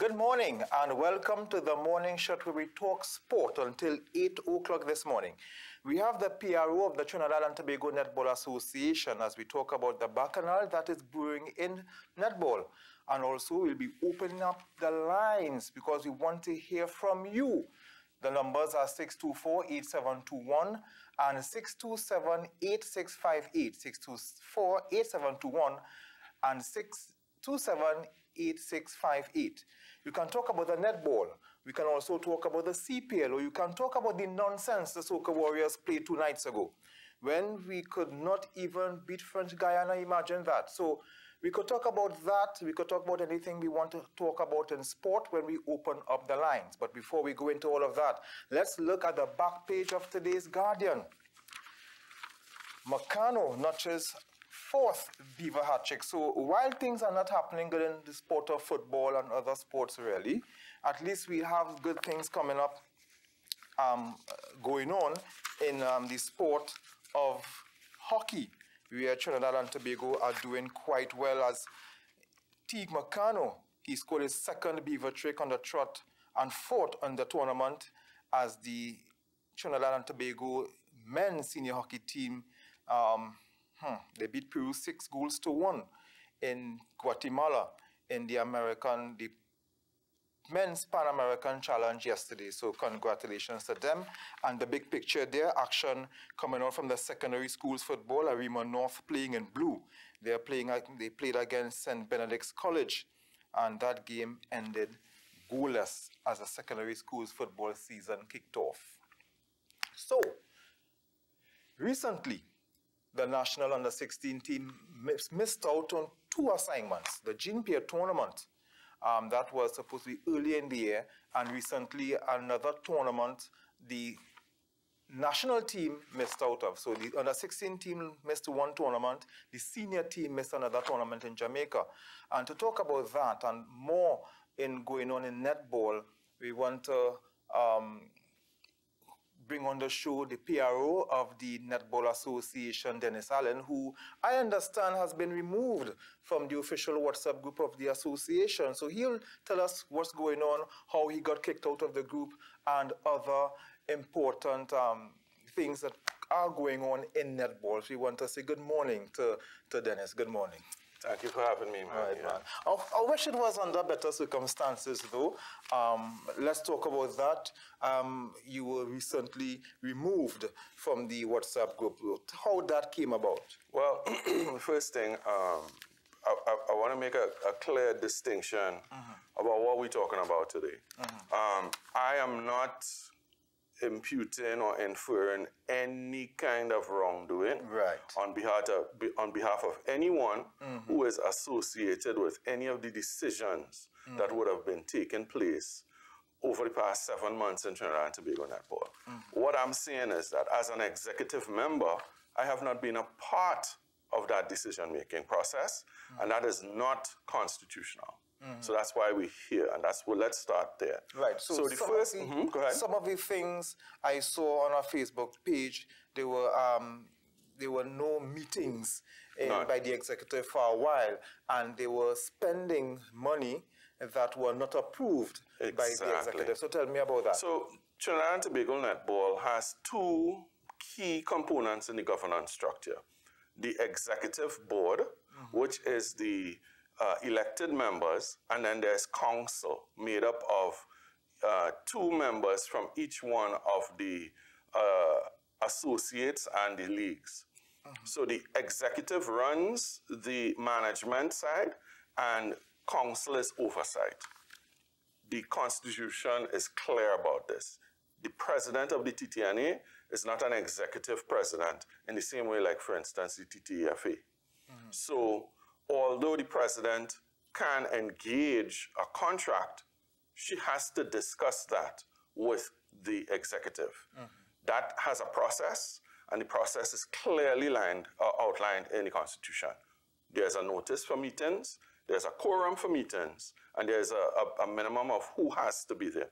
Good morning and welcome to the morning shot where we talk sport until 8 o'clock this morning. We have the P.R.O. of the Trinidad and Tobago Netball Association as we talk about the bacchanal that is brewing in netball. And also we'll be opening up the lines because we want to hear from you. The numbers are 624-8721 and 627-8658, 624-8721 and 627-8658. You can talk about the netball. We can also talk about the CPL, or you can talk about the nonsense the Soca Warriors played 2 nights ago when we could not even beat French Guyana. Imagine that. So we could talk about that. We could talk about anything we want to talk about in sport when we open up the lines. But before we go into all of that, let's look at the back page of today's Guardian. Makano notches 4th Beaver hat trick. So while things are not happening good in the sport of football and other sports really, at least we have good things coming up going on in the sport of hockey, where Trinidad and Tobago are doing quite well as Teague Makano, he scored his 2nd Beaver trick on the trot and 4th on the tournament as the Trinidad and Tobago men's senior hockey team they beat Peru 6-1 in Guatemala in the men's Pan-American Challenge yesterday. So congratulations to them. And the big picture there, action coming out from the secondary schools football. Arima North playing in blue. They played against St. Benedict's College. And that game ended goalless as the secondary schools football season kicked off. So, recently, the national under-16 team missed out on 2 assignments. The Jean Pierre tournament, that was supposed to be early in the year, and recently another tournament the national team missed out of. So the under-16 team missed 1 tournament, the senior team missed another tournament in Jamaica. And to talk about that and more going on in netball, we want to bring on the show the P.R.O. of the Netball Association, Dennis Allen, who I understand has been removed from the official WhatsApp group of the association. So he'll tell us what's going on, how he got kicked out of the group, and other important things that are going on in netball. So we want to say good morning to Dennis. Good morning. Thank you for having me, man. Right, man. I wish it was under better circumstances, though. Let's talk about that. You were recently removed from the WhatsApp group. How that came about? Well, first thing, I want to make a clear distinction about what we're talking about today. I am not imputing or inferring any kind of wrongdoing on behalf of anyone who is associated with any of the decisions that would have been taking place over the past 7 months in Trinidad and Tobago netball. What I'm saying is that as an executive member, I have not been a part of that decision-making process, and that is not constitutional. So that's why we're here, and let's start there. Right. So the first, go ahead. Some of the things I saw on our Facebook page, there were no meetings by the executive for a while, and they were spending money that were not approved by the executive. So tell me about that. So Trinidad and Tobago netball has 2 key components in the governance structure: the executive board, which is the elected members, and then there's council made up of 2 members from each one of the associates and the leagues. So the executive runs the management side and council is oversight. The Constitution is clear about this. The president of the TTNA is not an executive president in the same way like, for instance, the TTFA. So although the president can engage a contract, she has to discuss that with the executive. That has a process, and the process is clearly outlined in the Constitution. There's a notice for meetings, there's a quorum for meetings, and there's a minimum of who has to be there.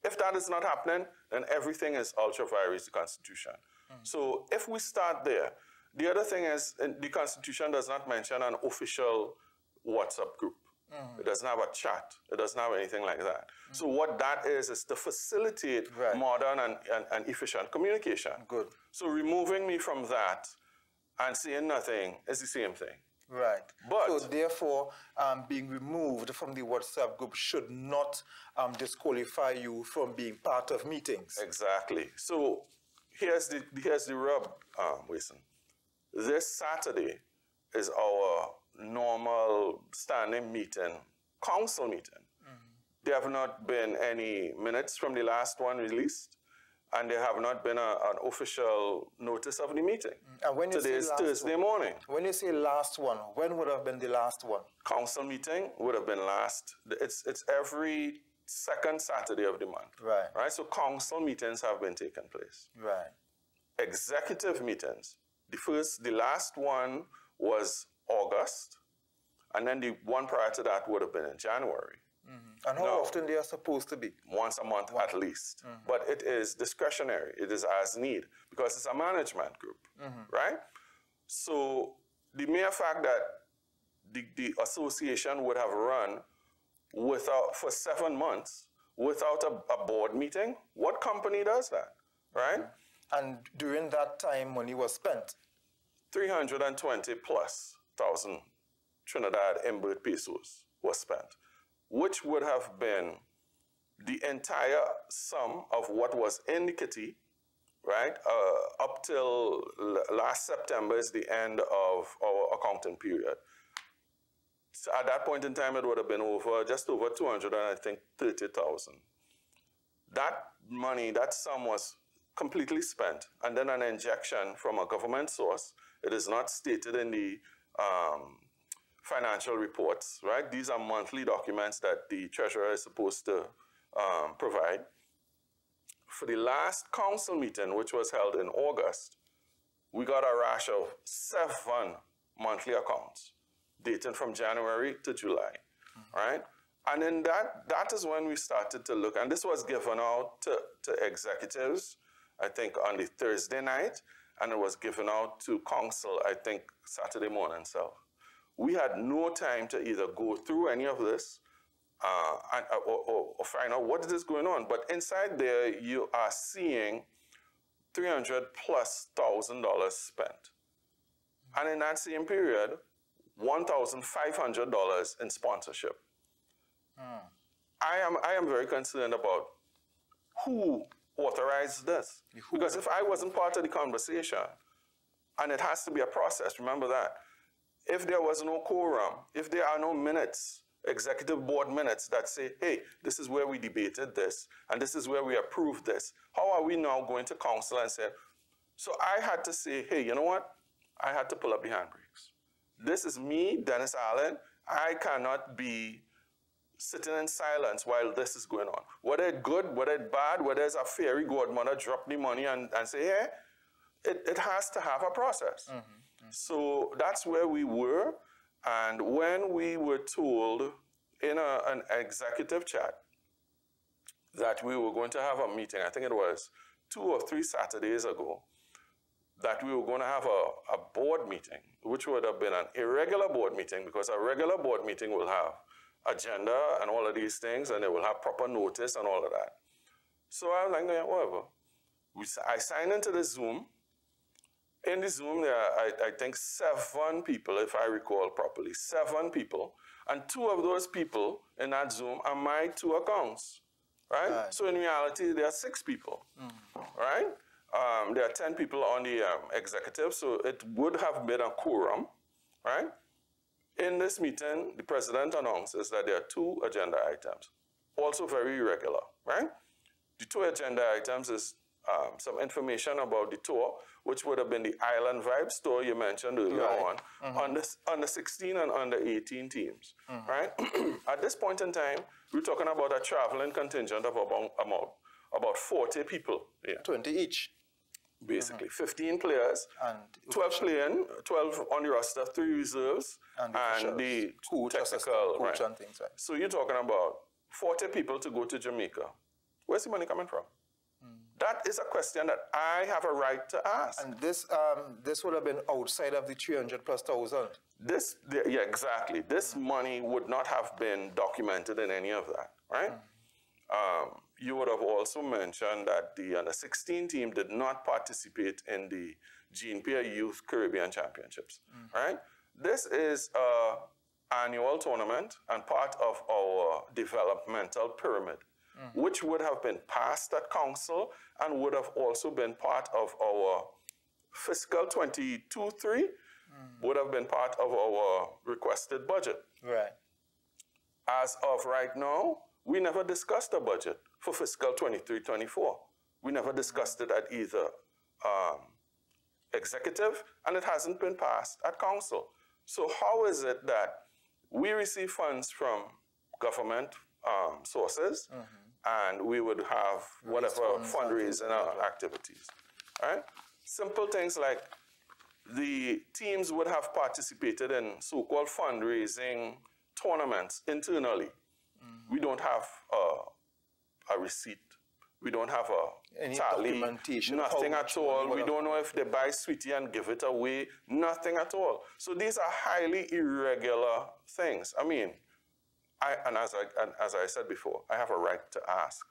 If that is not happening, then everything is ultra vires the Constitution. So if we start there, the other thing is the Constitution does not mention an official WhatsApp group. It doesn't have a chat. It doesn't have anything like that. So what that is to facilitate modern and efficient communication. Good. So removing me from that and saying nothing is the same thing. Right. But so therefore, being removed from the WhatsApp group should not disqualify you from being part of meetings. Exactly. So here's the rub, Wason. This Saturday is our normal standing meeting, council meeting. There have not been any minutes from the last one released, and there have not been an official notice of the meeting. And when you Today is Thursday morning. When you say last one, when would have been the last one? Council meeting would have been last. It's every second Saturday of the month. Right. Right. So council meetings have been taking place. Right. Executive meetings. The last one was August, and then the one prior to that would have been in January. And how often they are supposed to be? Once a month at least. But it is discretionary. It is as need because it's a management group, right? So the mere fact that the association would have run for 7 months without a board meeting, what company does that, right? And during that time, money was spent? 320 plus thousand Trinidad embattled pesos was spent, which would have been the entire sum of what was in the kitty, right? Up till last September is the end of our accounting period. So at that point in time, it would have been just over 230,000. That money, that sum was completely spent, and then an injection from a government source. It is not stated in the financial reports, right? These are monthly documents that the treasurer is supposed to provide. For the last council meeting, which was held in August, we got a rash of 7 monthly accounts dating from January to July, right? And then that is when we started to look, and this was given out to executives, I think on the Thursday night, and it was given out to council, I think Saturday morning. So we had no time to either go through any of this or find out what is going on. But inside there, you are seeing $300,000+ spent. And in that same period, $1,500 in sponsorship. I am very concerned about who authorized this. Because if I wasn't part of the conversation, and it has to be a process, remember that. If there was no quorum, if there are no minutes, executive board minutes that say, hey, this is where we debated this, and this is where we approved this, how are we now going to council and say, so I had to say, hey, you know what? I had to pull up the handbrakes. This is me, Dennis Allen. I cannot be sitting in silence while this is going on. Whether it's good, whether it's bad, whether it's a fairy godmother drop the money and say, hey, it has to have a process. So that's where we were. And when we were told in an executive chat that we were going to have a meeting, I think it was 2 or 3 Saturdays ago, that we were going to have a board meeting, which would have been an irregular board meeting, because a regular board meeting will have agenda and all of these things, and it will have proper notice and all of that. So I was like, yeah, whatever. I signed into the Zoom. In the Zoom, there are, I think, 7 people, if I recall properly, 7 people. And 2 of those people in that Zoom are my 2 accounts, right? So in reality, there are 6 people, right? There are 10 people on the executive, so it would have been a quorum, right? In this meeting, the president announces that there are 2 agenda items, also very irregular, right? The 2 agenda items is some information about the tour, which would have been the Island Vibes tour you mentioned earlier on the 16 and under 18 teams, right? At this point in time, we're talking about a traveling contingent of about 40 people. Yeah. 20 each. Basically, 15 players, and 12 playing, 12 on the roster, 3 reserves, and the technical coach and things like that. So you're talking about 40 people to go to Jamaica. Where's the money coming from? That is a question that I have a right to ask. And this would have been outside of the 300,000+. Yeah, exactly. This money would not have been documented in any of that, right? You would have also mentioned that the under-16 team did not participate in the P.R.O Youth Caribbean Championships, right? This is an annual tournament and part of our developmental pyramid, which would have been passed at council and would have also been part of our fiscal 22-3, would have been part of our requested budget. Right. As of right now, we never discussed a budget for fiscal 23-24. We never discussed it at either executive, and it hasn't been passed at council. So how is it that we receive funds from government sources, and we would have whatever fundraising activities, right? Simple things like the teams would have participated in so-called fundraising tournaments internally. We don't have a receipt. We don't have any tally, nothing at all. We don't know if they buy sweetie and give it away, nothing at all. So these are highly irregular things. I mean, as I said before, I have a right to ask.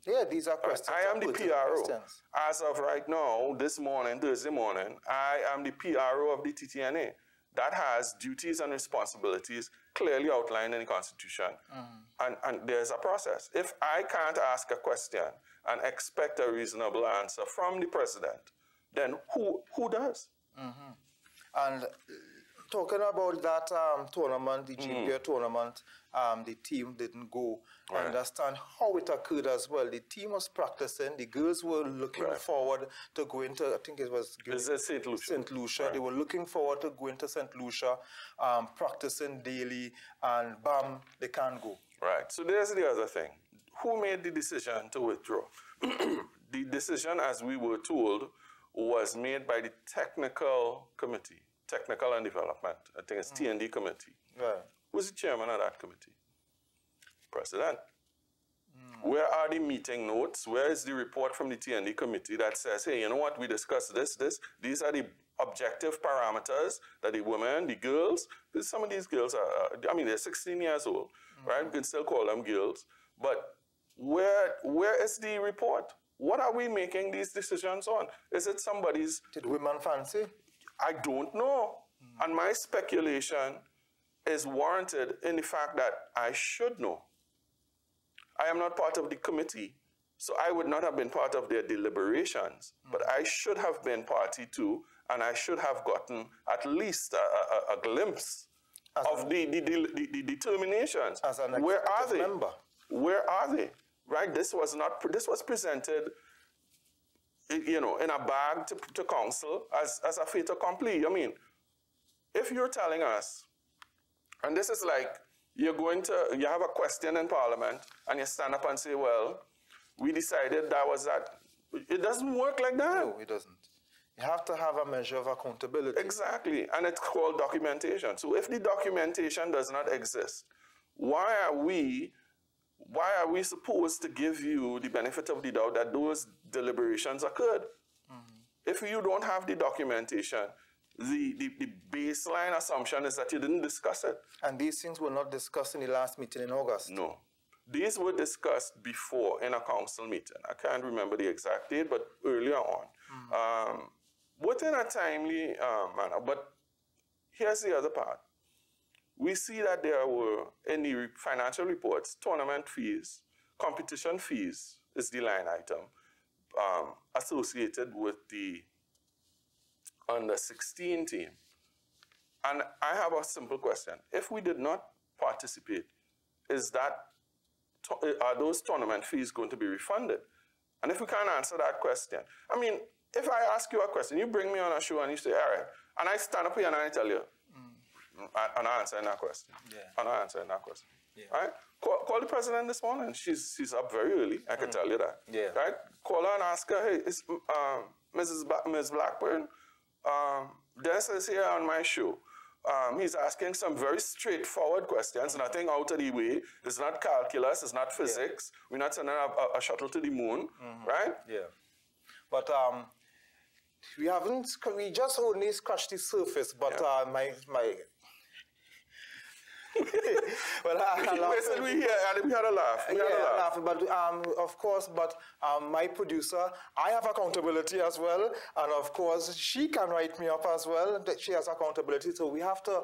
Yeah, these are questions. I am the P.R.O. As of right now, this morning, Thursday morning, I am the P.R.O. of the TTNA. That has duties and responsibilities clearly outlined in the Constitution. And there's a process. If I can't ask a question and expect a reasonable answer from the president, then who does? And talking about that tournament, the P.R.O tournament, the team didn't go. I understand how it occurred as well. The team was practicing. The girls were looking forward to going to, I think it was St. Lucia. St. Lucia. They were looking forward to going to St. Lucia, practicing daily, and bam, they can't go. Right. So there's the other thing. Who made the decision to withdraw? The decision, as we were told, was made by the technical committee, technical and development. I think it's T&D committee. Right. Who's the chairman of that committee? President. Where are the meeting notes? Where is the report from the T&D committee that says, hey, you know what, we discussed this. These are the objective parameters that the women, the girls, because some of these girls are, I mean, they're 16 years old, right? We can still call them girls. But where is the report? What are we making these decisions on? Is it somebody's... Did women fancy? I don't know. And my speculation is warranted in the fact that I should know. I am not part of the committee, so I would not have been part of their deliberations, but I should have been party to, and I should have gotten at least a glimpse of the determinations. As an Where are they? Member. Where are they? Right? This was presented, you know, in a bag to council as a fait accompli. I mean, if you're telling us, and this is like, you have a question in Parliament, and you stand up and say, well, we decided that was that. It doesn't work like that. No, it doesn't. You have to have a measure of accountability. Exactly, and it's called documentation. So if the documentation does not exist, why are we supposed to give you the benefit of the doubt that those deliberations occurred? If you don't have the documentation, the baseline assumption is that you didn't discuss it. And these things were not discussed in the last meeting in August? No. These were discussed before in a council meeting. I can't remember the exact date, but earlier on. Within a timely manner. But here's the other part. We see that there were, in the financial reports, tournament fees, competition fees is the line item associated with the under-16 team. And I have a simple question. If we did not participate, are those tournament fees going to be refunded? And if we can't answer that question, I mean, if I ask you a question, you bring me on a show and you say, all right, and I stand up here and I tell you, I'm not answering that question. I'm not answering that question. All right? Call the president this morning. She's up very early. I can tell you that. Right? Call her and ask her, hey, is Ms. Blackburn, this is here on my show. He's asking some very straightforward questions, nothing out of the way. It's not calculus, it's not physics. We're not sending a shuttle to the moon, right? Yeah. But we just only scratched the surface, but my well, Listen, we had a laugh. We had a laugh. But of course, my producer, I have accountability as well, and of course, she can write me up as well. That she has accountability, so we have to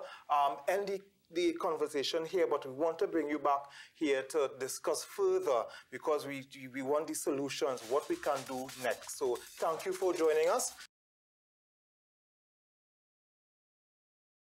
end the conversation here, but we want to bring you back here to discuss further because we want the solutions, what we can do next. So thank you for joining us.